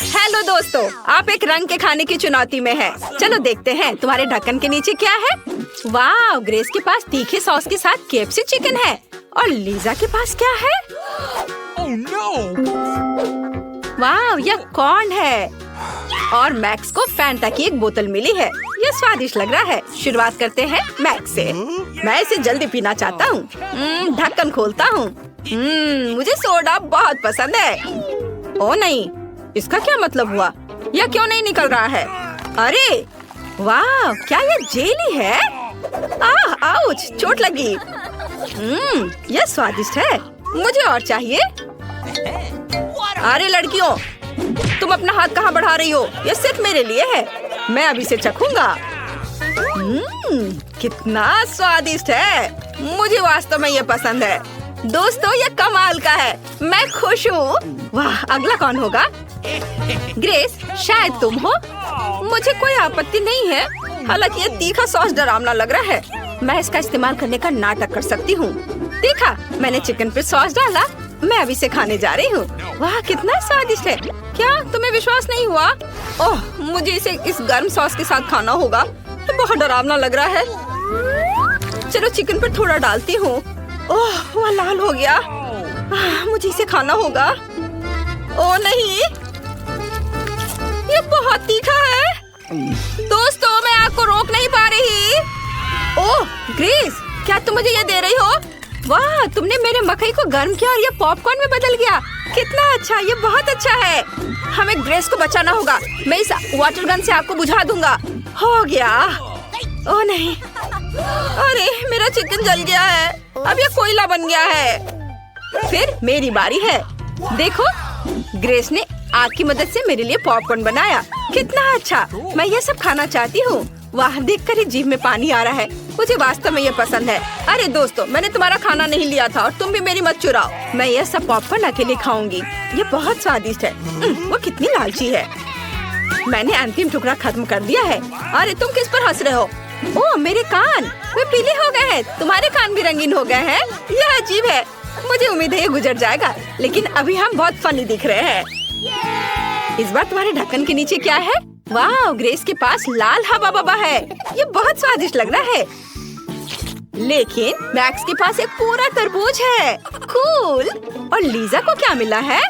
Hello दोस्तों, आप एक रंग के खाने की चुनौती में हैं। चलो देखते हैं तुम्हारे ढक्कन के नीचे क्या है। वाह, ग्रेस के पास तीखे सॉस के साथ केएफसी चिकन है और लीजा के पास क्या है? Oh no! वाह, यह कॉर्न है और मैक्स को फैंटा की एक बोतल मिली है। यह स्वादिष्ट लग रहा है। शुरुआत करते हैं मैक्स से। मैं इसे जल्दी पीना चाहता हूँ। ढक्कन खोलता हूँ। मुझे सोडा बहुत पसंद है। ओ नहीं, इसका क्या मतलब हुआ? यह क्यों नहीं निकल रहा है? अरे वाह, क्या यह जेली है? आउच, चोट लगी। यह स्वादिष्ट है। मुझे और चाहिए। अरे लड़कियों, तुम अपना हाथ कहाँ बढ़ा रही हो? यह सिर्फ मेरे लिए है। मैं अभी से चखूंगा। कितना स्वादिष्ट है। मुझे वास्तव में यह पसंद है। दोस्तों, यह कमाल का है। मैं खुश हूँ। वाह, अगला कौन होगा? ग्रेस, शायद तुम हो। मुझे कोई आपत्ति नहीं है। हालांकि यह तीखा सॉस डरावना लग रहा है। मैं इसका इस्तेमाल करने का नाटक कर सकती हूँ। देखा, मैंने चिकन पे सॉस डाला। मैं अभी से खाने जा रही हूँ। वाह, कितना स्वादिष्ट है। क्या तुम्हें विश्वास नहीं हुआ? ओह, मुझे इसे इस गर्म सॉस के साथ खाना होगा। तो बहुत डरावना लग रहा है। चलो चिकन पर थोड़ा डालती हूँ। ओह, वह लाल हो गया। मुझे इसे खाना होगा। ओह नहीं, ये बहुत तीखा है। दोस्तों, मैं आपको रोक नहीं पा रही। ओह ग्रेस, क्या तुम मुझे ये दे रही हो? वाह, तुमने मेरे मकई को गर्म किया और ये पॉपकॉर्न में बदल गया। कितना अच्छा, ये बहुत अच्छा है। हमें ग्रेस को बचाना होगा। मैं इस वाटर गन से आपको बुझा दूंगा। हो गया। ओह नहीं, अरे मेरा चिकन जल गया है। अब ये कोयला बन गया है। फिर मेरी बारी है। देखो, ग्रेस ने आग की मदद से मेरे लिए पॉपकॉर्न बनाया। कितना अच्छा, मैं ये सब खाना चाहती हूँ। वाह, देखकर ही जीभ में पानी आ रहा है। मुझे वास्तव में ये पसंद है। अरे दोस्तों, मैंने तुम्हारा खाना नहीं लिया था और तुम भी मेरी मत चुराओ। मैं ये सब पॉपकॉर्न अकेले खाऊंगी। ये बहुत स्वादिष्ट है। वो कितनी लालची है। मैंने अंतिम टुकड़ा खत्म कर दिया है। अरे तुम किस पर हंस रहे हो? ओह, मेरे कान, वे पीले हो गए हैं। तुम्हारे कान भी रंगीन हो गए हैं। यह अजीब है। मुझे उम्मीद है ये गुजर जाएगा, लेकिन अभी हम बहुत फनी दिख रहे हैं। इस बार तुम्हारे ढक्कन के नीचे क्या है? वाह, ग्रेस के पास लाल हवा बबा है। ये बहुत स्वादिष्ट लग रहा है। लेकिन मैक्स के पास एक पूरा तरबूज है। कूल। और लीजा को क्या मिला है?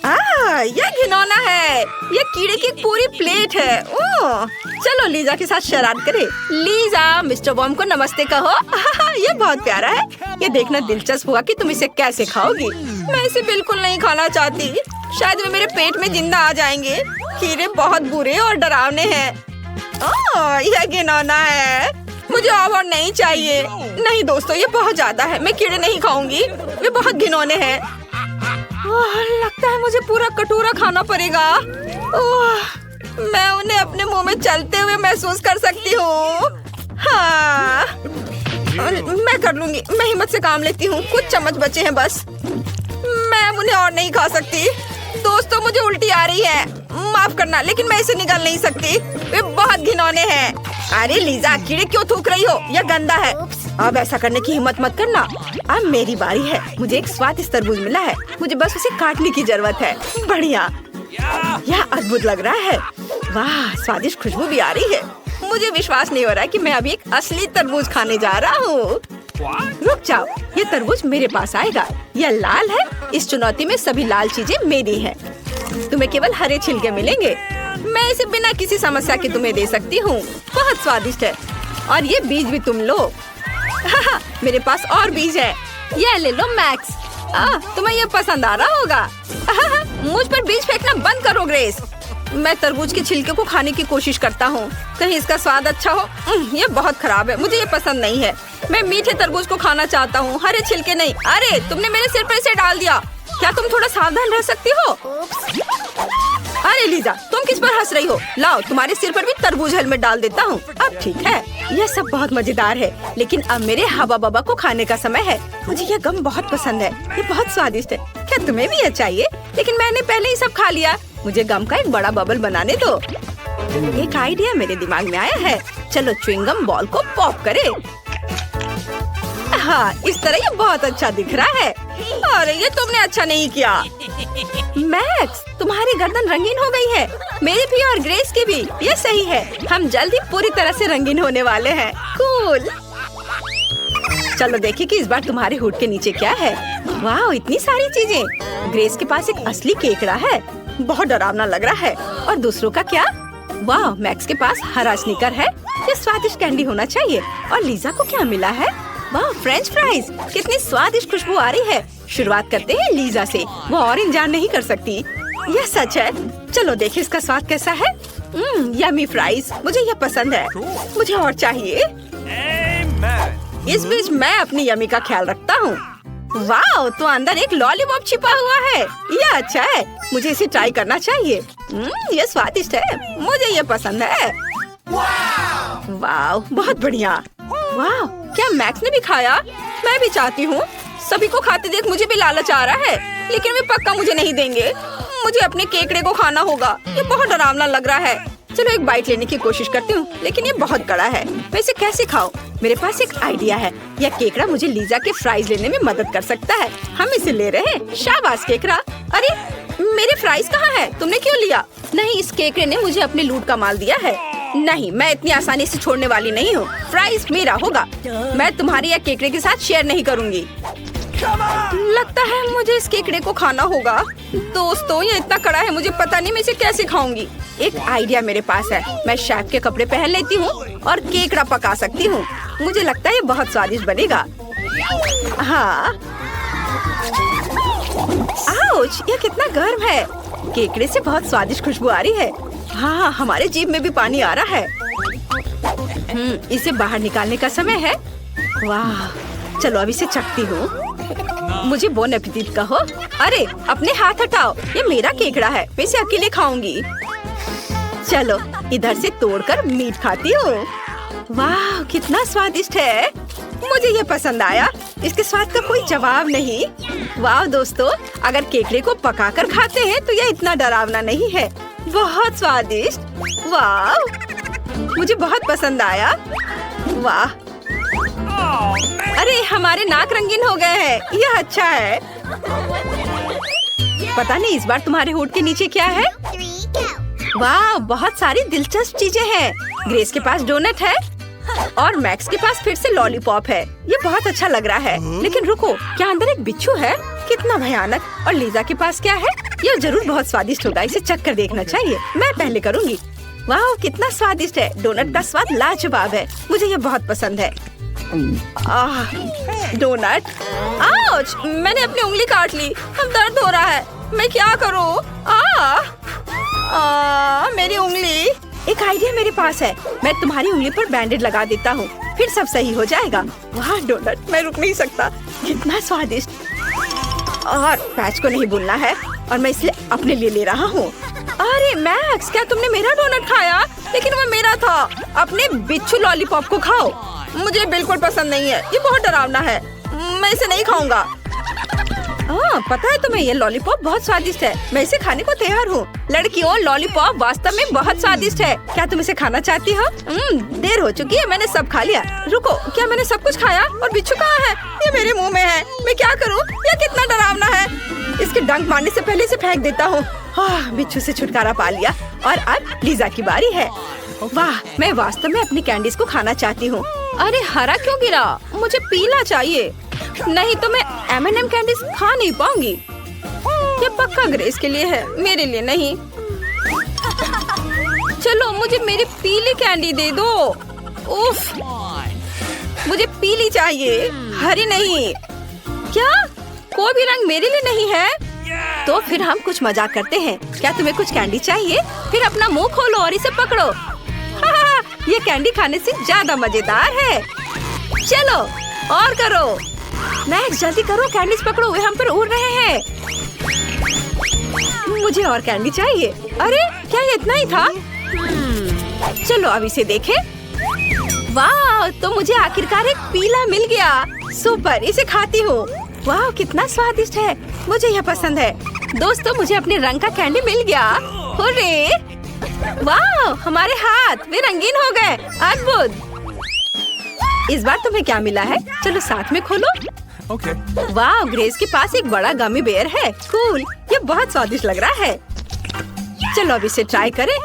यह घिनौना है। यह कीड़े की एक पूरी प्लेट है। ओह, चलो लीजा के साथ शरारत करें। लीजा, मिस्टर बॉम को नमस्ते कहो। यह बहुत प्यारा है। ये देखना दिलचस्प हुआ कि तुम इसे कैसे खाओगी। मैं इसे बिल्कुल नहीं खाना चाहती। शायद वे मेरे पेट में जिंदा आ जाएंगे। कीड़े बहुत बुरे और डरावने हैं। यह घिनौना है। मुझे और नहीं चाहिए। नहीं दोस्तों, ये बहुत ज्यादा है। मैं कीड़े नहीं खाऊंगी। वे बहुत घिनौने हैं। लगता है मुझे पूरा कटोरा खाना पड़ेगा। मैं उन्हें अपने मुंह में चलते हुए महसूस कर सकती हूँ। हाँ, मैं कर लूंगी। मैं हिम्मत से काम लेती हूँ। कुछ चम्मच बचे हैं बस। मैं उन्हें और नहीं खा सकती। दोस्तों, मुझे उल्टी आ रही है। माफ करना, लेकिन मैं इसे निकाल नहीं सकती। वे बहुत घिनौने हैं। अरे लीजा, कीड़े क्यों थूक रही हो? यह गंदा है। अब ऐसा करने की हिम्मत मत करना। अब मेरी बारी है। मुझे एक स्वादिष्ट तरबूज मिला है। मुझे बस उसे काटने की जरूरत है। बढ़िया, यह अद्भुत लग रहा है। वाह, स्वादिष्ट खुशबू भी आ रही है। मुझे विश्वास नहीं हो रहा है कि मैं अभी एक असली तरबूज खाने जा रहा हूँ। रुक जाओ, ये तरबूज मेरे पास आएगा। यह लाल है। इस चुनौती में सभी लाल चीजें मेरी हैं। तुम्हें केवल हरे छिलके मिलेंगे। मैं इसे बिना किसी समस्या के तुम्हें दे सकती हूँ। बहुत स्वादिष्ट है। और ये बीज भी तुम लो। मेरे पास और बीज है। ये ले लो मैक्स। तुम्हें ये पसंद आ रहा होगा। मुझ पर बीज फेंकना बंद करो ग्रेस। मैं तरबूज के छिलके को खाने की कोशिश करता हूँ। कहीं इसका स्वाद अच्छा हो। ये बहुत खराब है। मुझे ये पसंद नहीं है। मैं मीठे तरबूज को खाना चाहता हूँ, हरे छिलके नहीं। अरे तुमने मेरे सिर पर इसे डाल दिया। क्या तुम थोड़ा सावधान रह सकती हो? अरे लीजा, तुम किस पर हंस रही हो? लाओ, तुम्हारे सिर पर भी तरबूज हेलमेट डाल देता हूँ। अब ठीक है। यह सब बहुत मजेदार है, लेकिन अब मेरे हवा बबा को खाने का समय है। मुझे यह गम बहुत पसंद है। ये बहुत स्वादिष्ट है। क्या तुम्हें भी यह चाहिए? लेकिन मैंने पहले ही सब खा लिया। मुझे गम का एक बड़ा बबल बनाने दो। एक आइडिया मेरे दिमाग में आया है। चलो च्युइंगम बॉल को पॉप करें। हाँ, इस तरह ये बहुत अच्छा दिख रहा है। अरे ये तुमने अच्छा नहीं किया। मैक्स, तुम्हारी गर्दन रंगीन हो गई है, मेरी भी और ग्रेस की भी। ये सही है, हम जल्द ही पूरी तरह से रंगीन होने वाले हैं। कूल। चलो देखिए कि इस बार तुम्हारे हुड के नीचे क्या है। वाह, इतनी सारी चीजें। ग्रेस के पास एक असली केकड़ा है, बहुत डरावना लग रहा है। और दूसरों का क्या? वाह, मैक्स के पास हरा स्निकर है, ये स्वादिष्ट कैंडी होना चाहिए। और लीजा को क्या मिला है? वाह, फ्रेंच फ्राइज, कितनी स्वादिष्ट खुशबू आ रही है। शुरुआत करते हैं लीजा से, वो और इंतजार नहीं कर सकती। यह सच है। चलो देखिए इसका स्वाद कैसा है। यम्मी फ्राइज, मुझे यह पसंद है, मुझे और चाहिए। इस बीच मैं अपनी यम्मी का ख्याल रखता हूँ। वाह, तो अंदर एक लॉलीपॉप छिपा हुआ है, यह अच्छा है, मुझे इसे ट्राई करना चाहिए। यह स्वादिष्ट है, मुझे यह पसंद है। वाह, बहुत बढ़िया। वाह, क्या मैक्स ने भी खाया? मैं भी चाहती हूँ। सभी को खाते देख मुझे भी लालच आ रहा है, लेकिन वे पक्का मुझे नहीं देंगे। मुझे अपने केकड़े को खाना होगा, ये बहुत डरावना लग रहा है। चलो एक बाइट लेने की कोशिश करती हूँ, लेकिन ये बहुत कड़ा है, मैं इसे कैसे खाऊं? मेरे पास एक आइडिया है, यह केकड़ा मुझे लीजा के फ्राइज लेने में मदद कर सकता है। हम इसे ले रहे हैं। शाबाश केकड़ा। अरे मेरे फ्राइज कहाँ है? तुमने क्यों लिया? नहीं, इस केकड़े ने मुझे अपने लूट का माल दिया है। नहीं, मैं इतनी आसानी से छोड़ने वाली नहीं हूँ। फ्राइज मेरा होगा, मैं तुम्हारे या केकड़े के साथ शेयर नहीं करूँगी। लगता है मुझे इस केकड़े को खाना होगा। दोस्तों, ये इतना कड़ा है, मुझे पता नहीं मैं इसे कैसे खाऊंगी। एक आइडिया मेरे पास है, मैं शेफ के कपड़े पहन लेती हूँ और केकड़ा पका सकती हूँ। मुझे लगता है ये बहुत स्वादिष्ट बनेगा। हाँ। आउच, यह कितना गर्म है। केकड़े से बहुत स्वादिष्ट खुशबू आ रही है। हाँ, हमारे जीभ में भी पानी आ रहा है। इसे बाहर निकालने का समय है। वाह, चलो अब इसे चखती हूँ। मुझे बोन एपेटिट कहो। अरे अपने हाथ हटाओ, ये मेरा केकड़ा है, मैं इसे अकेले खाऊंगी। चलो इधर से तोड़कर मीट खाती हूँ। वाह, कितना स्वादिष्ट है, मुझे ये पसंद आया। इसके स्वाद का कोई जवाब नहीं। वाह दोस्तों, अगर केकड़े को पकाकर खाते हैं तो यह इतना डरावना नहीं है, बहुत स्वादिष्ट। वाह, मुझे बहुत पसंद आया। वाह, अरे हमारे नाक रंगीन हो गए हैं, यह अच्छा है। पता नहीं इस बार तुम्हारे होठ के नीचे क्या है। वाह, बहुत सारी दिलचस्प चीजें हैं। ग्रेस के पास डोनट है और मैक्स के पास फिर से लॉलीपॉप है। ये बहुत अच्छा लग रहा है, लेकिन रुको, क्या अंदर एक बिच्छू है? कितना भयानक। और लीजा के पास क्या है? यह जरूर बहुत स्वादिष्ट होगा, इसे चख कर देखना चाहिए। मैं पहले करूँगी। वाह, कितना स्वादिष्ट है। डोनट का स्वाद लाजवाब है, मुझे ये बहुत पसंद है। डोनट। आउच, मैंने अपनी उंगली काट ली, अब दर्द हो रहा है, मैं क्या करूँ? मेरी उंगली। एक आइडिया मेरे पास है, मैं तुम्हारी उंगली पर बैंडेड लगा देता हूँ, फिर सब सही हो जाएगा। वाह डोनट, मैं रुक नहीं सकता, कितना स्वादिष्ट। और पैच को नहीं भूलना है, और मैं इसलिए अपने लिए ले रहा हूँ। अरे मैक्स, क्या तुमने मेरा डोनट खाया? लेकिन वो मेरा था। अपने बिच्छू लॉलीपॉप को खाओ, मुझे बिल्कुल पसंद नहीं है, ये बहुत डरावना है, मैं इसे नहीं खाऊंगा। पता है तुम्हें, ये लॉलीपॉप बहुत स्वादिष्ट है, मैं इसे खाने को तैयार हूँ। लड़कियों, लॉलीपॉप वास्तव में बहुत स्वादिष्ट है, क्या तुम इसे खाना चाहती हो? देर हो चुकी है, मैंने सब खा लिया। रुको, क्या मैंने सब कुछ खाया? और बिच्छू कहाँ है? ये मेरे मुंह में है, मैं क्या करूँ? ये कितना डरावना है, इसके डंक मारने से पहले इसे फेंक देता हूँ। बिच्छू से छुटकारा पा लिया, और अब लीजा की बारी है। वाह, मैं वास्तव में अपनी कैंडीज को खाना चाहती हूँ। अरे हरा क्यों गिरा? मुझे पीला चाहिए, नहीं तो मैं M&M कैंडीज खा नहीं पाऊंगी। ये पक्का ग्रेस के लिए है, मेरे लिए नहीं। चलो मुझे मेरी पीली कैंडी दे दो। उफ, मुझे पीली चाहिए, हरी नहीं। क्या कोई भी रंग मेरे लिए नहीं है? तो फिर हम कुछ मजाक करते हैं। क्या तुम्हें कुछ कैंडी चाहिए? फिर अपना मुंह खोलो और इसे पकड़ो। ये कैंडी खाने से ज्यादा मजेदार है। चलो और करो। मैक्स जल्दी करो, कैंडीज पकड़ो, वे हम पर उड़ रहे हैं। मुझे और कैंडी चाहिए। अरे क्या ये इतना ही था? चलो अब इसे देखें। वाह, तो मुझे आखिरकार एक पीला मिल गया। सुपर, इसे खाती हूँ। वाह कितना स्वादिष्ट है, मुझे यह पसंद है। दोस्तों, मुझे अपने रंग का कैंडी मिल गया। हुर्रे! वाह, हमारे हाथ वे रंगीन हो गए, अद्भुत। इस बार तुम्हें क्या मिला है? चलो साथ में खोलो। Okay. वाह, ग्रेस के पास एक बड़ा गमी बेयर है। कूल, ये बहुत स्वादिष्ट लग रहा है। चलो अब इसे ट्राई करें।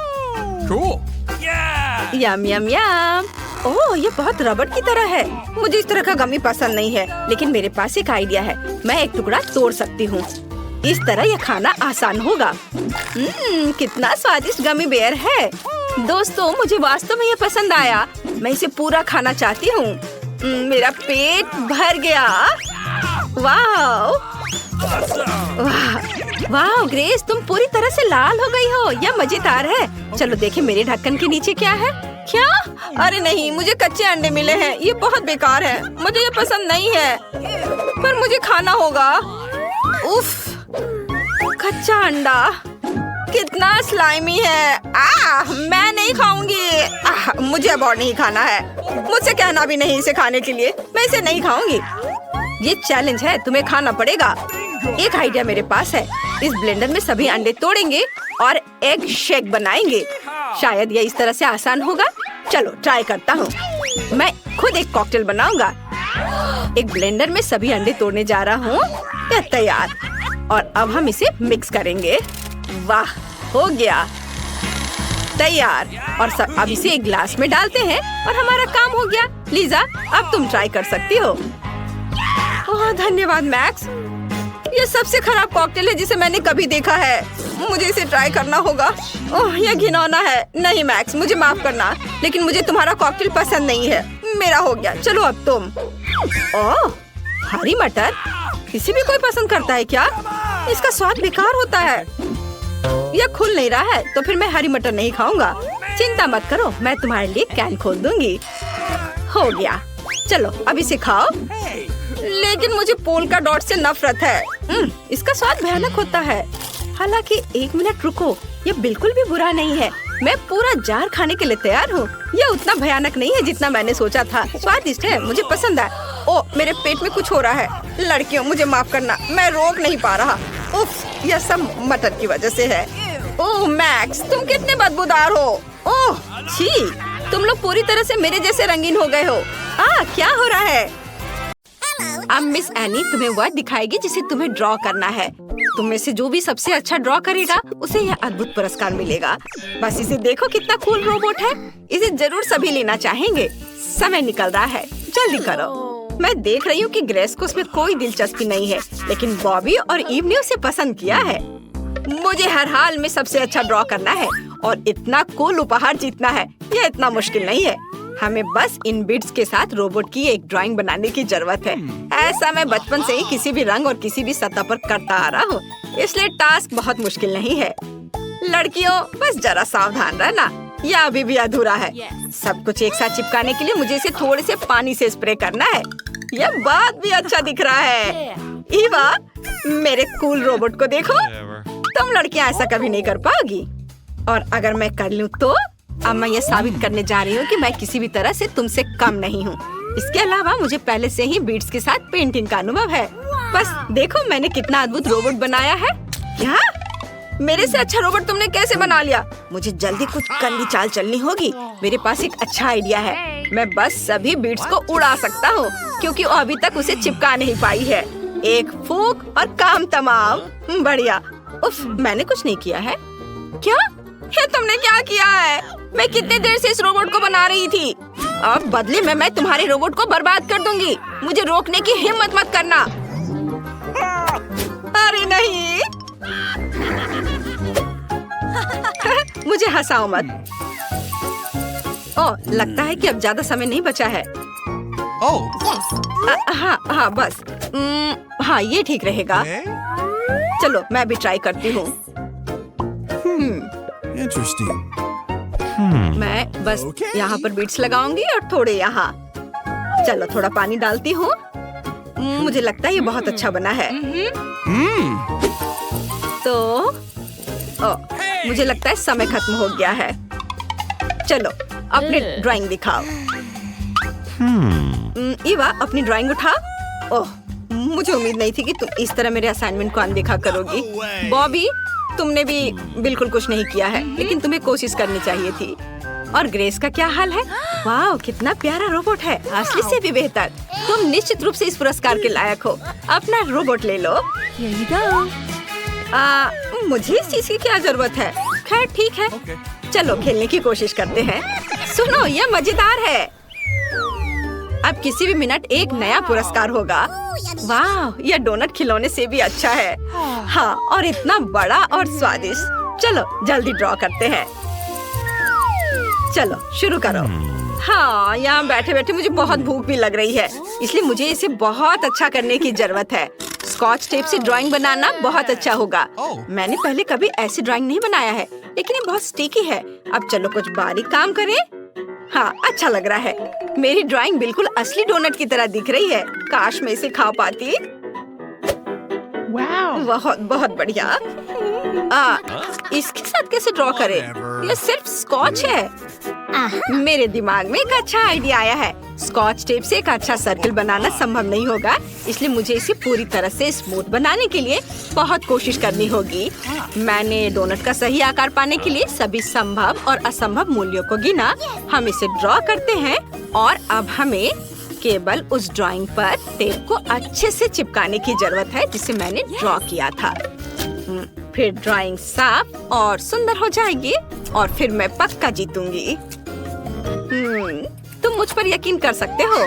Cool. Yeah. यम यम यम। ओह, ये बहुत रबड़ की तरह है। मुझे इस तरह का गमी पसंद नहीं है, लेकिन मेरे पास एक आइडिया है। मैं एक टुकड़ा तोड़ सकती हूँ। इस तरह यह खाना आसान होगा। कितना स्वादिष्ट गमी बेयर है। दोस्तों, मुझे वास्तव में ये पसंद आया। मैं इसे पूरा खाना चाहती हूँ। मेरा पेट भर गया। वाह वाह वाह, ग्रेस तुम पूरी तरह से लाल हो गई हो। यह मजेदार है। चलो देखें मेरे ढक्कन के नीचे क्या है। क्या? अरे नहीं, मुझे कच्चे अंडे मिले हैं। ये बहुत बेकार है। मुझे ये पसंद नहीं है, पर मुझे खाना होगा। उफ, कच्चा अंडा कितना स्लाइमी है। मैं नहीं खाऊंगी। मुझे अब और नहीं खाना है। मुझसे कहना भी नहीं इसे खाने के लिए। मैं इसे नहीं खाऊंगी। ये चैलेंज है, तुम्हें खाना पड़ेगा। एक आइडिया मेरे पास है। इस ब्लेंडर में सभी अंडे तोड़ेंगे और एग शेक बनाएंगे। शायद ये इस तरह से आसान होगा। चलो ट्राई करता हूँ। मैं खुद एक कॉकटेल बनाऊंगा। एक ब्लेंडर में सभी अंडे तोड़ने जा रहा हूँ। यह तैयार। और अब हम इसे मिक्स करेंगे। वाह, हो गया तैयार। और अब इसे एक ग्लास में डालते हैं और हमारा काम हो गया। लीजा, अब तुम ट्राई कर सकती हो। ओह, धन्यवाद मैक्स। ये सबसे खराब कॉकटेल है जिसे मैंने कभी देखा है। मुझे इसे ट्राई करना होगा। ओह, यह घिनौना है। नहीं मैक्स, मुझे माफ करना, लेकिन मुझे तुम्हारा कॉकटेल पसंद नहीं है। मेरा हो गया। चलो अब तुम। ओह, हरी मटर किसी भी कोई पसंद करता है क्या? इसका स्वाद बेकार होता है। यह खुल नहीं रहा है, तो फिर मैं हरी मटर नहीं खाऊंगा। चिंता मत करो, मैं तुम्हारे लिए कैन खोल दूंगी। हो गया। चलो अब इसे खाओ। लेकिन मुझे पोल्का डॉट से नफरत है। इसका स्वाद भयानक होता है। हालांकि एक मिनट रुको, ये बिल्कुल भी बुरा नहीं है। मैं पूरा जार खाने के लिए तैयार हूँ। यह उतना भयानक नहीं है जितना मैंने सोचा था। स्वादिष्ट है, मुझे पसंद है। ओ, मेरे पेट में कुछ हो रहा है। लड़कियों, मुझे माफ करना, मैं रोक नहीं पा रहा। उफ, यह सब मटर की वजह से है। ओह मैक्स, तुम कितने बदबूदार हो। ओह छी, तुम लोग पूरी तरह से मेरे जैसे रंगीन हो गए हो। क्या हो रहा है? अब मिस एनी तुम्हें वर्ड दिखाएगी जिसे तुम्हें ड्रॉ करना है। तुम में से जो भी सबसे अच्छा ड्रॉ करेगा उसे यह अद्भुत पुरस्कार मिलेगा। बस इसे देखो, कितना कूल रोबोट है। इसे जरूर सभी लेना चाहेंगे। समय निकल रहा है, जल्दी करो। मैं देख रही हूँ कि ग्रेस को उसमें कोई दिलचस्पी नहीं है, लेकिन बॉबी और ईव ने उसे पसंद किया है। मुझे हर हाल में सबसे अच्छा ड्रॉ करना है और इतना कूल उपहार जीतना है। यह इतना मुश्किल नहीं है। हमें बस इन बिट्स के साथ रोबोट की एक ड्राइंग बनाने की जरूरत है। ऐसा मैं बचपन से ही किसी भी रंग और किसी भी सतह पर करता आ रहा हूँ, इसलिए टास्क बहुत मुश्किल नहीं है। लड़कियों, बस जरा सावधान रहना, यह अभी भी अधूरा है। सब कुछ एक साथ चिपकाने के लिए मुझे इसे थोड़े से पानी से स्प्रे करना है। यह बहुत भी अच्छा दिख रहा है। ईवा, मेरे कूल रोबोट को देखो। तुम लड़कियाँ ऐसा कभी नहीं कर पाओगी, और अगर मैं कर लूँ तो अब मैं ये साबित करने जा रही हूँ कि मैं किसी भी तरह से तुमसे कम नहीं हूँ। इसके अलावा मुझे पहले से ही बीट्स के साथ पेंटिंग का अनुभव है। बस देखो मैंने कितना अद्भुत रोबोट बनाया है। क्या? मेरे से अच्छा रोबोट तुमने कैसे बना लिया? मुझे जल्दी कुछ गंदी चाल चलनी होगी। मेरे पास एक अच्छा आइडिया है। मैं बस सभी बीट्स को उड़ा सकता हूँ, क्योंकि वो अभी तक उसे चिपका नहीं पाई है। एक फूंक और काम तमाम। बढ़िया। उफ, मैंने कुछ नहीं किया है। क्या? ये तुमने क्या किया है? मैं कितने देर से इस रोबोट को बना रही थी। अब बदले में मैं तुम्हारे रोबोट को बर्बाद कर दूंगी। मुझे रोकने की हिम्मत मत करना। अरे नहीं। मुझे हंसाओ मत। ओह, लगता है कि अब ज्यादा समय नहीं बचा है। हाँ बस। हाँ, ये ठीक रहेगा। चलो मैं भी ट्राई करती हूँ। मैं बस यहाँ पर बीट्स लगाऊंगी और थोड़े यहाँ। चलो थोड़ा पानी डालती हूँ। मुझे लगता है ये बहुत अच्छा बना है। तो मुझे लगता है समय खत्म हो गया है। चलो अपनी ड्राइंग दिखाओ। ईवा, अपनी ड्राइंग उठा। ओह, मुझे उम्मीद नहीं थी कि तुम इस तरह मेरे असाइनमेंट को अनदेखा करोगी। बॉबी, तुमने भी बिल्कुल कुछ नहीं किया है, लेकिन तुम्हें कोशिश करनी चाहिए थी। और ग्रेस का क्या हाल है? वाह, कितना प्यारा रोबोट है, असली से भी बेहतर। तुम निश्चित रूप से इस पुरस्कार के लायक हो। अपना रोबोट ले लो। मुझे इस चीज की क्या जरूरत है? खैर ठीक है, Okay. चलो खेलने की कोशिश करते हैं। सुनो, यह मजेदार है। अब किसी भी मिनट एक नया पुरस्कार होगा। वाह, यह डोनट खिलौने से भी अच्छा है। हाँ, और इतना बड़ा और स्वादिष्ट। चलो जल्दी ड्रॉ करते हैं। चलो शुरू करो। हाँ, यहाँ बैठे बैठे मुझे बहुत भूख भी लग रही है, इसलिए मुझे इसे बहुत अच्छा करने की जरूरत है। स्कॉच टेप से ड्राइंग बनाना बहुत अच्छा होगा। मैंने पहले कभी ऐसी ड्राइंग नहीं बनाया है, लेकिन ये बहुत स्टिकी है। अब चलो कुछ बारीक काम करें। हाँ, अच्छा लग रहा है। मेरी ड्राइंग बिल्कुल असली डोनट की तरह दिख रही है। काश मैं इसे खा पाती। बहुत बहुत बढ़िया। इसके साथ कैसे ड्रॉ करें? यह सिर्फ स्कॉच है। मेरे दिमाग में एक अच्छा आइडिया आया है। स्कॉच टेप से एक अच्छा सर्कल बनाना संभव नहीं होगा, इसलिए मुझे इसे पूरी तरह से स्मूथ बनाने के लिए बहुत कोशिश करनी होगी। मैंने डोनट का सही आकार पाने के लिए सभी संभव और असंभव मूल्यों को गिना। हम इसे ड्रॉ करते हैं और अब हमें केवल उस ड्राइंग पर टेप को अच्छे से चिपकाने की जरूरत है जिसे मैंने ड्रॉ किया था। फिर ड्राइंग साफ और सुंदर हो जाएगी और फिर मैं पक्का जीतूंगी। तुम मुझ पर यकीन कर सकते हो।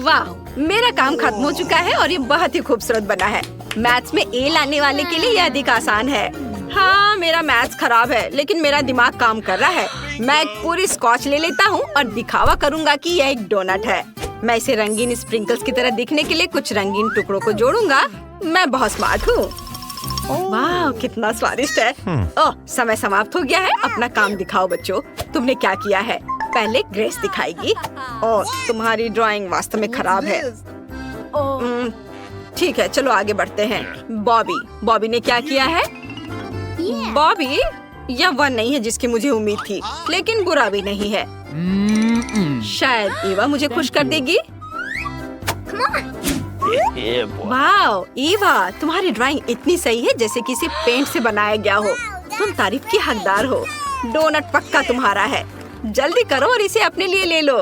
वाह, मेरा काम खत्म हो चुका है और ये बहुत ही खूबसूरत बना है। मैथ्स में ए लाने वाले के लिए यह अधिक आसान है। हाँ, मेरा मैथ्स खराब है, लेकिन मेरा दिमाग काम कर रहा है। मैं एक पूरी स्कॉच ले लेता हूँ और दिखावा करूँगा कि यह एक डोनट है। मैं इसे रंगीन स्प्रिंकल्स की तरह दिखने के लिए कुछ रंगीन टुकड़ों को जोड़ूंगा। मैं बहुत स्मार्ट हूँ। वाह, कितना स्वादिष्ट है। ओह, समय समाप्त हो गया है। अपना काम दिखाओ बच्चों, तुमने क्या किया है? पहले ग्रेस दिखाएगी। ओह, तुम्हारी ड्राइंग वास्तव में खराब है। ठीक है, चलो आगे बढ़ते हैं। बॉबी ने क्या किया है? बॉबी, यह वह नहीं है जिसकी मुझे उम्मीद थी, लेकिन बुरा भी नहीं है। शायद ईवा मुझे खुश कर देगी। वाह, ईवा, तुम्हारी ड्राइंग इतनी सही है जैसे किसी पेंट से बनाया गया हो। तुम तारीफ की हकदार हो। डोनट पक्का तुम्हारा है। जल्दी करो और इसे अपने लिए ले लो।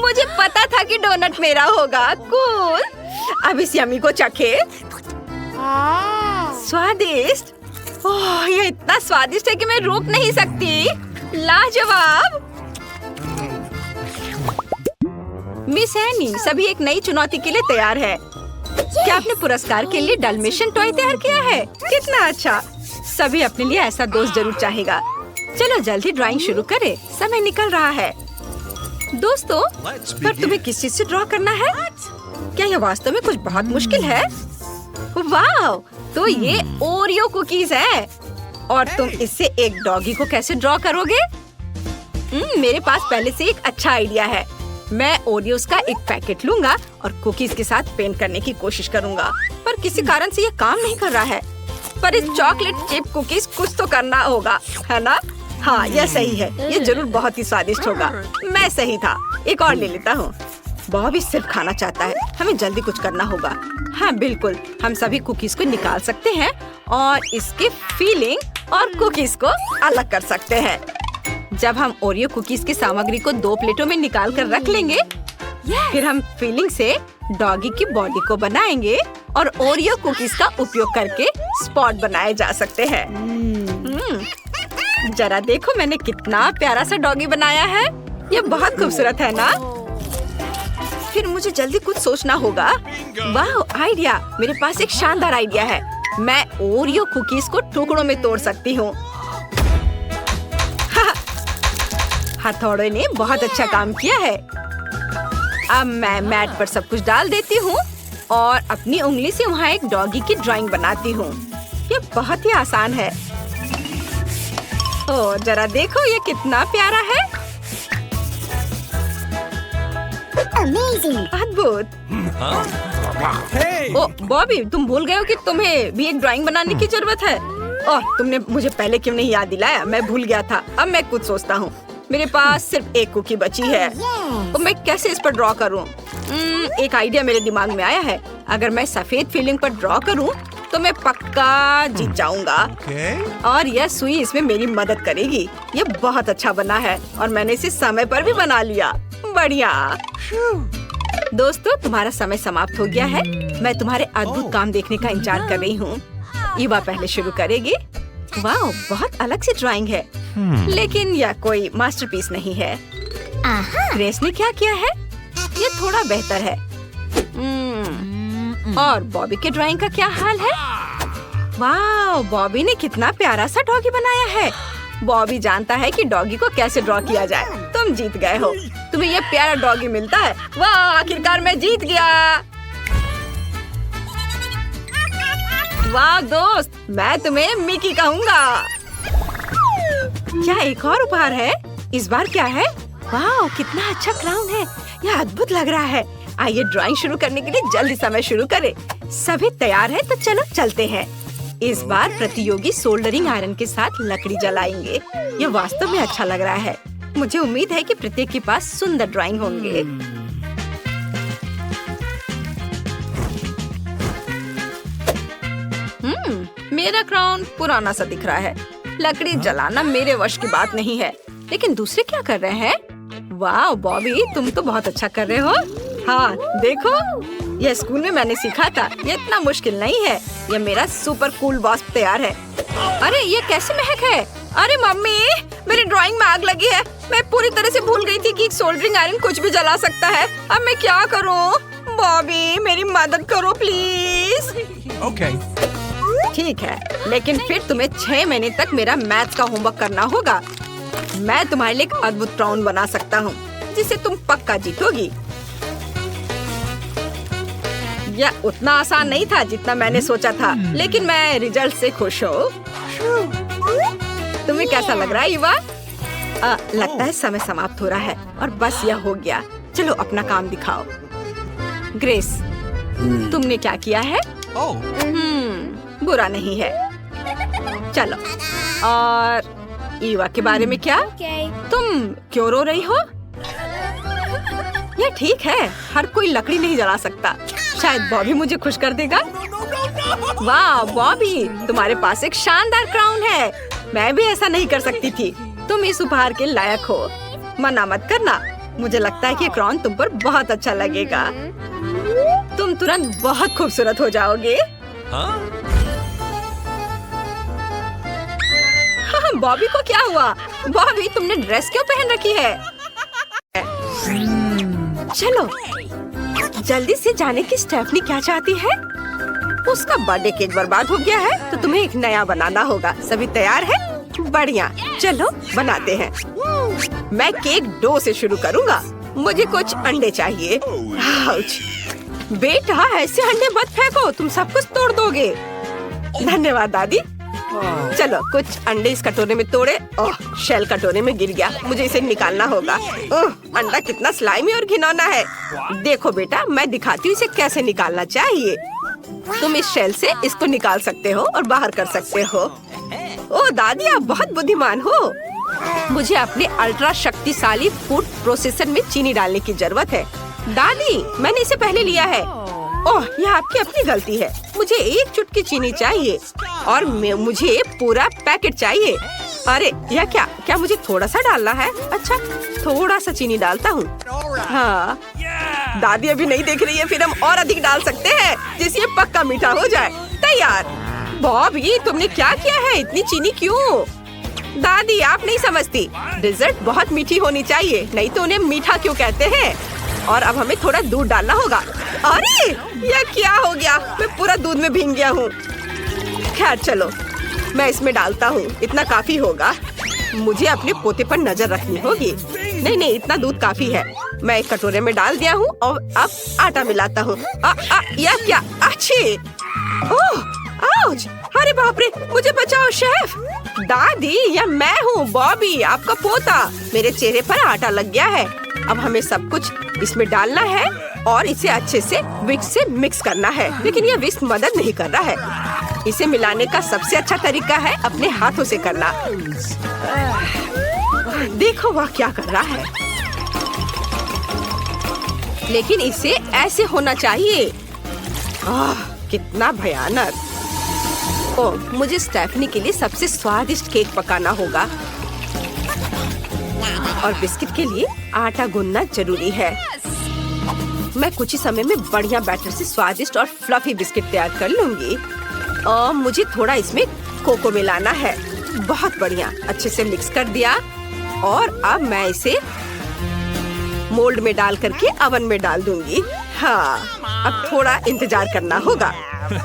मुझे पता था कि डोनट मेरा होगा। कूल। अब इस यम्मी को चखे। स्वादिष्ट। ओह, यह इतना स्वादिष्ट है कि मैं रोक नहीं सकती। लाजवाब। मिस एनी, सभी एक नई चुनौती के लिए तैयार है। क्या आपने पुरस्कार के लिए डलमेशियन टॉय तैयार किया है? कितना अच्छा। सभी अपने लिए ऐसा दोस्त जरूर चाहेगा। चलो जल्दी ड्राइंग शुरू करें, समय निकल रहा है। दोस्तों, पर तुम्हें किस चीज से ड्रॉ करना है? क्या यह वास्तव में कुछ बहुत मुश्किल है? वाह, तो ये ओरियो कुकीज है और तुम इससे एक डॉगी को कैसे ड्रॉ करोगे? मेरे पास पहले से एक अच्छा आइडिया है। मैं ओरियोस का एक पैकेट लूंगा और कुकीज के साथ पेंट करने की कोशिश करूंगा, पर किसी कारण से ये काम नहीं कर रहा है। पर इस चॉकलेट चिप कुकीज कुछ तो करना होगा, है ना? हाँ, यह सही है। ये जरूर बहुत ही स्वादिष्ट होगा। मैं सही था। एक और ले लेता हूँ। बॉबी सिर्फ खाना चाहता है। हमें जल्दी कुछ करना होगा। हाँ बिल्कुल, हम सभी कुकीज को निकाल सकते हैं और इसके फीलिंग और कुकीज को अलग कर सकते हैं। जब हम ओरियो कुकीज की सामग्री को 2 प्लेटों में निकाल कर रख लेंगे, फिर हम फीलिंग से डॉगी की बॉडी को बनाएंगे और ओरियो कुकीज का उपयोग करके स्पॉट बनाए जा सकते हैं। जरा देखो, मैंने कितना प्यारा सा डॉगी बनाया है। ये बहुत खूबसूरत है ना? फिर मुझे जल्दी कुछ सोचना होगा। वाह, आइडिया! मेरे पास एक शानदार आइडिया है। मैं ओरियो कुकीज को टुकड़ों में तोड़ सकती हूँ। हथौड़े ने बहुत अच्छा काम किया है। अब मैं मैट पर सब कुछ डाल देती हूँ और अपनी उंगली से वहाँ एक डॉगी की ड्राइंग बनाती हूँ। ये बहुत ही आसान है। ओह, जरा देखो ये कितना प्यारा है। अद्भुत। Hey! ओ बॉबी, तुम भूल गए हो कि तुम्हें भी एक ड्राइंग बनाने की जरूरत है। ओह, तुमने मुझे पहले क्यों नहीं याद दिलाया? मैं भूल गया था। अब मैं कुछ सोचता हूँ। मेरे पास सिर्फ एक कुकी बची है, तो मैं कैसे इस पर ड्रॉ करूँ? एक आइडिया मेरे दिमाग में आया है। अगर मैं सफेद फीलिंग पर ड्रॉ करूँ, तो मैं पक्का जीत जाऊंगा। Okay. और यह सुई इसमें मेरी मदद करेगी। ये बहुत अच्छा बना है और मैंने इसे समय पर भी बना लिया। बढ़िया। दोस्तों, तुम्हारा समय समाप्त हो गया है। मैं तुम्हारे अद्भुत काम देखने का इंतजार कर रही हूँ। ईवा पहले शुरू करेगी। वाह, बहुत अलग सी ड्राइंग है, लेकिन यह कोई मास्टरपीस नहीं है। ग्रेस ने क्या किया है? ये थोड़ा बेहतर है। और बॉबी के ड्राइंग का क्या हाल है? वाह, बॉबी ने कितना प्यारा सा डॉगी बनाया है। बॉबी जानता है कि डॉगी को कैसे ड्रॉ किया जाए। तुम जीत गए हो। तुम्हें ये प्यारा डॉगी मिलता है। वाह, आखिरकार मैं जीत गया। वाह दोस्त, मैं तुम्हें मिकी कहूँगा। क्या एक और उपहार है? इस बार क्या है? वाह, कितना अच्छा क्राउन है। यह अद्भुत लग रहा है। आइए ड्राइंग शुरू करने के लिए जल्दी समय शुरू करें। सभी तैयार हैं तो चलो चलते हैं। इस बार प्रतियोगी सोल्डरिंग आयरन के साथ लकड़ी जलाएंगे। यह वास्तव में अच्छा लग रहा है। मुझे उम्मीद है कि प्रत्येक के पास सुंदर ड्राइंग होंगे। मेरा क्राउन पुराना सा दिख रहा है। लकड़ी जलाना मेरे वश की बात नहीं है। लेकिन दूसरे क्या कर रहे हैं? वाह बॉबी, तुम तो बहुत अच्छा कर रहे हो। हाँ देखो, यह स्कूल में मैंने सीखा था। ये इतना मुश्किल नहीं है। यह मेरा सुपर कूल वास्प तैयार है। अरे ये कैसे महक है? अरे मम्मी, मेरी ड्राइंग में आग लगी है। मैं पूरी तरह से भूल गई थी कि सोल्डरिंग आयरन कुछ भी जला सकता है। अब मैं क्या करूँ? बॉबी, मेरी मदद करो प्लीज। Okay. ठीक है, लेकिन फिर तुम्हें 6 महीने तक मेरा मैथ्स का होमवर्क करना होगा। मैं तुम्हारे लिए एक अद्भुत क्राउन बना सकता हूँ, जिसे तुम पक्का जीतोगी। यह उतना आसान नहीं था जितना मैंने सोचा था, लेकिन मैं रिजल्ट से खुश हूँ। तुम्हें कैसा लग रहा है ईवा? लगता है समय समाप्त हो रहा है और बस यह हो गया। चलो अपना काम दिखाओ। ग्रेस, तुमने क्या किया है? Oh. बुरा नहीं है। चलो, और ईवा के बारे में क्या? तुम क्यों रो रही हो? ये ठीक है, हर कोई लकड़ी नहीं जला सकता। शायद बॉबी मुझे खुश कर देगा। वाह बॉबी, तुम्हारे पास एक शानदार क्राउन है। मैं भी ऐसा नहीं कर सकती थी। तुम इस उपहार के लायक हो। मना मत करना। मुझे लगता है कि क्राउन तुम पर बहुत अच्छा लगेगा। तुम तुरंत बहुत खूबसूरत हो जाओगे। Huh? बॉबी को क्या हुआ? बॉबी, तुमने ड्रेस क्यों पहन रखी है? चलो जल्दी से जाने की स्टेफनी क्या चाहती है। उसका बर्थडे केक बर्बाद हो गया है, तो तुम्हें एक नया बनाना होगा। सभी तैयार है? बढ़िया, चलो बनाते हैं। मैं केक डो से शुरू करूँगा। मुझे कुछ अंडे चाहिए। आउच। बेटा, ऐसे अंडे मत फेंको, तुम सब कुछ तोड़ दोगे। धन्यवाद दादी। चलो कुछ अंडे इस कटोरे में तोड़े। ओह, शेल कटोरे में गिर गया। मुझे इसे निकालना होगा। ओह, अंडा कितना स्लाइमी और घिनौना है। देखो बेटा, मैं दिखाती हूँ इसे कैसे निकालना चाहिए। तुम इस शेल से इसको निकाल सकते हो और बाहर कर सकते हो। ओह दादी, आप बहुत बुद्धिमान हो। मुझे अपने अल्ट्रा शक्तिशाली फूड प्रोसेसर में चीनी डालने की जरूरत है। दादी, मैंने इसे पहले लिया है। ओह, यह आपकी अपनी गलती है। मुझे 1 चुटकी चीनी चाहिए और मुझे पूरा पैकेट चाहिए। अरे यह क्या मुझे थोड़ा सा डालना है? अच्छा, थोड़ा सा चीनी डालता हूँ। हाँ, दादी अभी नहीं देख रही है, फिर हम और अधिक डाल सकते हैं जिससे ये पक्का मीठा हो जाए। तैयार। बॉबी, तुमने क्या किया है? इतनी चीनी क्यों? दादी, आप नहीं समझती। डिजर्ट बहुत मीठी होनी चाहिए, नहीं तो उन्हें मीठा क्यों कहते हैं। और अब हमें थोड़ा दूध डालना होगा। अरे यह क्या हो गया? मैं पूरा दूध में भीग गया हूँ। खैर चलो, मैं इसमें डालता हूँ। इतना काफी होगा। मुझे अपने पोते पर नजर रखनी होगी। नहीं, इतना दूध काफी है। मैं एक कटोरे में डाल दिया हूँ और अब आटा मिलाता हूँ। यह क्या? अच्छी। ओह, आउच! अरे बाप रे, मुझे बचाओ शेफ। दादी, यह मैं हूँ बॉबी, आपका पोता। मेरे चेहरे पर आटा लग गया है। अब हमें सब कुछ इसमें डालना है और इसे अच्छे से विस्क से मिक्स करना है। लेकिन यह विस्क मदद नहीं कर रहा है। इसे मिलाने का सबसे अच्छा तरीका है अपने हाथों से करना। देखो वह क्या कर रहा है। लेकिन इसे ऐसे होना चाहिए। कितना भयानक। मुझे स्टेफनी के लिए सबसे स्वादिष्ट केक पकाना होगा और बिस्किट के लिए आटा गूंदना जरूरी है। मैं कुछ ही समय में बढ़िया बैटर से स्वादिष्ट और फ्लफी बिस्किट तैयार कर लूंगी। और मुझे थोड़ा इसमें कोको मिलाना है। बहुत बढ़िया, अच्छे से मिक्स कर दिया और अब मैं इसे मोल्ड में डाल करके ओवन में डाल दूंगी। हाँ, अब थोड़ा इंतजार करना होगा।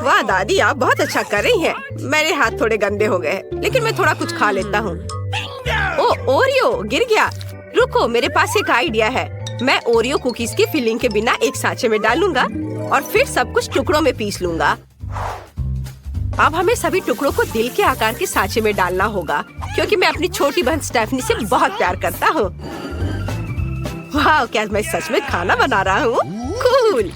वाह दादी, आप बहुत अच्छा कर रही हैं। मेरे हाथ थोड़े गंदे हो गए, लेकिन मैं थोड़ा कुछ खा लेता हूँ। ओरियो गिर गया। रुको, मेरे पास एक आइडिया है। मैं ओरियो कुकीज की फिलिंग के बिना एक सांचे में डालूंगा और फिर सब कुछ टुकड़ों में पीस लूंगा। अब हमें सभी टुकड़ों को दिल के आकार के सांचे में डालना होगा, क्योंकि मैं अपनी छोटी बहन स्टेफनी से बहुत प्यार करता हूँ। वाह, क्या मैं सच में खाना बना रहा हूँ? कूल।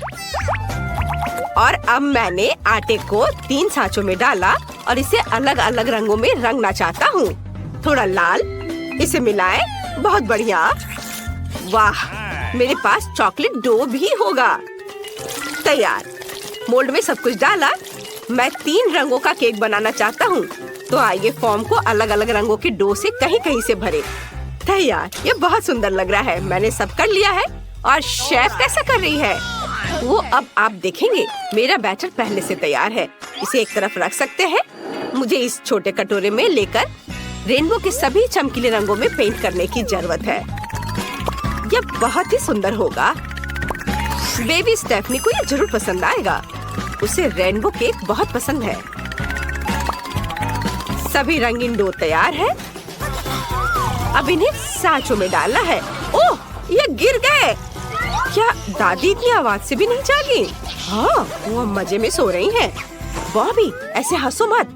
और अब मैंने आटे को 3 सांचों में डाला और इसे अलग अलग रंगों में रंगना चाहता हूँ। थोड़ा लाल, इसे मिलाएं। बहुत बढ़िया। वाह, मेरे पास चॉकलेट डो भी होगा। तैयार। मोल्ड में सब कुछ डाला। मैं 3 रंगों का केक बनाना चाहता हूँ, तो आइए फॉर्म को अलग अलग रंगों के डो से कहीं कहीं से भरे। तैयार। ये बहुत सुंदर लग रहा है। मैंने सब कर लिया है। और शेफ कैसा कर रही है वो अब आप देखेंगे। मेरा बैटर पहले से तैयार है। इसे एक तरफ रख सकते हैं। मुझे इस छोटे कटोरे में लेकर रेनबो के सभी चमकीले रंगों में पेंट करने की जरूरत है। यह बहुत ही सुंदर होगा। बेबी स्टेफनी को यह जरूर पसंद आएगा। उसे रेनबो केक बहुत पसंद है। सभी रंगीन डो तैयार है। अब इन्हें सांचों में डालना है। ओह, ये गिर गए। क्या दादी इतनी आवाज से भी नहीं जागी? हाँ, वो मजे में सो रही हैं। बॉबी, ऐसे हंसो मत,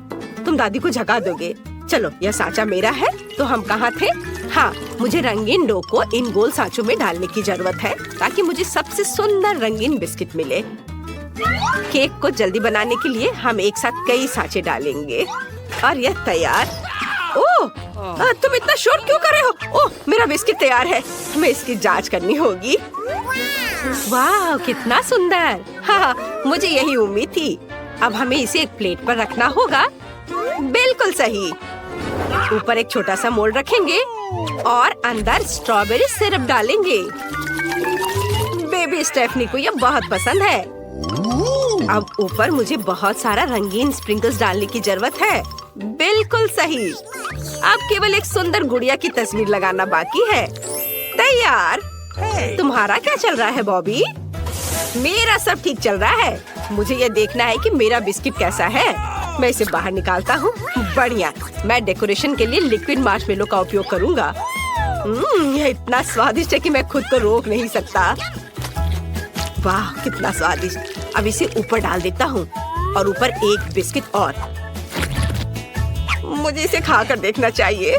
तुम दादी को जगा दोगे। चलो, यह सांचा मेरा है। तो हम कहाँ थे? हाँ, मुझे रंगीन डो को इन गोल सांचों में डालने की जरूरत है, ताकि मुझे सबसे सुंदर रंगीन बिस्किट मिले। केक को जल्दी बनाने के लिए हम एक साथ कई सांचे डालेंगे और यह तैयार। ओह, तुम इतना शोर क्यों कर रहे हो? ओह, मेरा बिस्किट तैयार है। हमें इसकी जांच करनी होगी। वाह, कितना सुंदर। हाँ, मुझे यही उम्मीद थी। अब हमें इसे एक प्लेट पर रखना होगा। बिल्कुल सही। ऊपर एक छोटा सा मोल्ड रखेंगे और अंदर स्ट्रॉबेरी सिरप डालेंगे। बेबी स्टेफनी को यह बहुत पसंद है। अब ऊपर मुझे बहुत सारा रंगीन स्प्रिंकल्स डालने की जरूरत है। बिल्कुल सही। अब केवल एक सुंदर गुड़िया की तस्वीर लगाना बाकी है। तैयार। तुम्हारा क्या चल रहा है बॉबी? मेरा सब ठीक चल रहा है। मुझे ये देखना है कि मेरा बिस्किट कैसा है। मैं इसे बाहर निकालता हूँ। बढ़िया। मैं डेकोरेशन के लिए लिक्विड मार्शमेलो का उपयोग करूँगा। यह इतना स्वादिष्ट है कि मैं खुद को रोक नहीं सकता। वाह, कितना स्वादिष्ट। अब इसे ऊपर डाल देता हूँ और ऊपर एक बिस्किट और। मुझे इसे खाकर देखना चाहिए।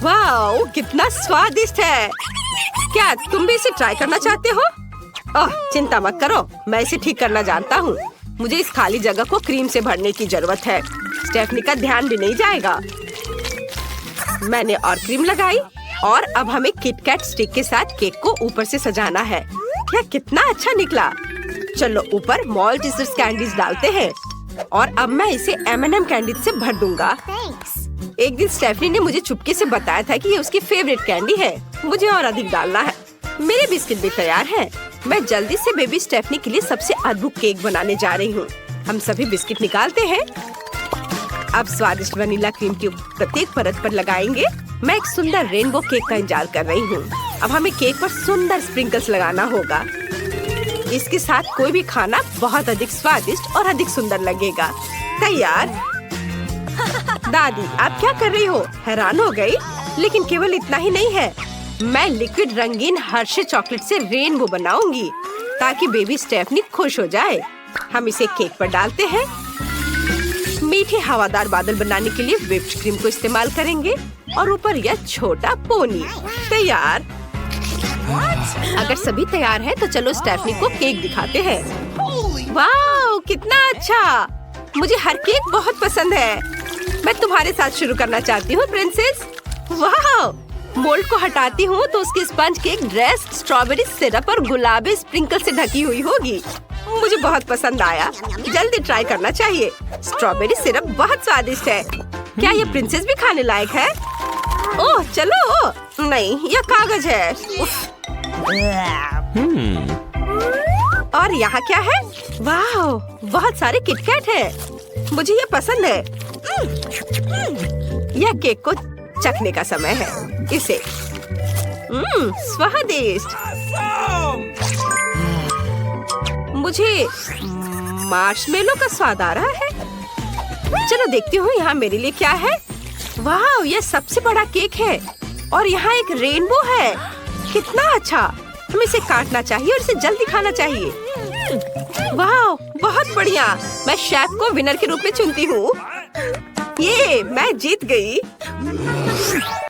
वाह, कितना स्वादिष्ट है। क्या तुम भी इसे ट्राई करना चाहते हो? ओह, चिंता मत करो, मैं इसे ठीक करना जानता हूँ। मुझे इस खाली जगह को क्रीम से भरने की जरूरत है। स्टेफनी का ध्यान भी नहीं जाएगा। मैंने और क्रीम लगाई और अब हमें किटकैट स्टिक के साथ केक को ऊपर से सजाना है। क्या कितना अच्छा निकला। चलो, ऊपर माल्टेजर्स कैंडीज डालते हैं और अब मैं इसे M&M कैंडी से भर दूंगा। एक दिन स्टेफनी ने मुझे चुपके से बताया था कि ये उसकी फेवरेट कैंडी है। मुझे और अधिक डालना है। मेरे बिस्किट भी तैयार हैं। मैं जल्दी से बेबी स्टेफनी के लिए सबसे अद्भुत केक बनाने जा रही हूँ। हम सभी बिस्किट निकालते हैं। अब स्वादिष्ट वनीला क्रीम की प्रत्येक परत पर लगाएंगे। मैं एक सुंदर रेनबो केक का इंतजार कर रही हूँ। अब हमें केक पर सुंदर स्प्रिंकल्स लगाना होगा। इसके साथ कोई भी खाना बहुत अधिक स्वादिष्ट और अधिक सुंदर लगेगा। तैयार। दादी, आप क्या कर रही हो? हैरान हो गई? लेकिन केवल इतना ही नहीं है। मैं लिक्विड रंगीन हर्षे चॉकलेट से रेनबो बनाऊंगी, ताकि बेबी स्टेफनी खुश हो जाए। हम इसे केक पर डालते हैं। मीठे हवादार बादल बनाने के लिए व्हिप्ड क्रीम को इस्तेमाल करेंगे और ऊपर यह छोटा पोनी। तैयार। अगर सभी तैयार हैं, तो चलो स्टेफनी को केक दिखाते हैं। वाह, कितना अच्छा। मुझे हर केक बहुत पसंद है। मैं तुम्हारे साथ शुरू करना चाहती हूँ प्रिंसेस। वाह, मोल्ड को हटाती हूँ तो उसकी sponge cake dress strawberry syrup और गुलाबी स्प्रिंकल से ढकी हुई होगी। मुझे बहुत पसंद आया। जल्दी ट्राई करना चाहिए। स्ट्रॉबेरी सिरप बहुत स्वादिष्ट है। क्या ये प्रिंसेस भी खाने लायक है? ओह चलो। नहीं, यह कागज है। उफ। और यहाँ क्या है? वाह, बहुत सारे किटकैट है। मुझे ये पसंद है। यह केक को चखने का समय है। इसे स्वादिष्ट। मुझे मार्शमेलो का स्वाद आ रहा है। चलो देखती हूँ यहाँ मेरे लिए क्या है। वाह, यह सबसे बड़ा केक है और यहाँ एक रेनबो है। कितना अच्छा। हमें इसे काटना चाहिए और इसे जल्दी खाना चाहिए। वाह, बहुत बढ़िया। मैं शेफ को विनर के रूप में चुनती हूँ। ये मैं जीत गई।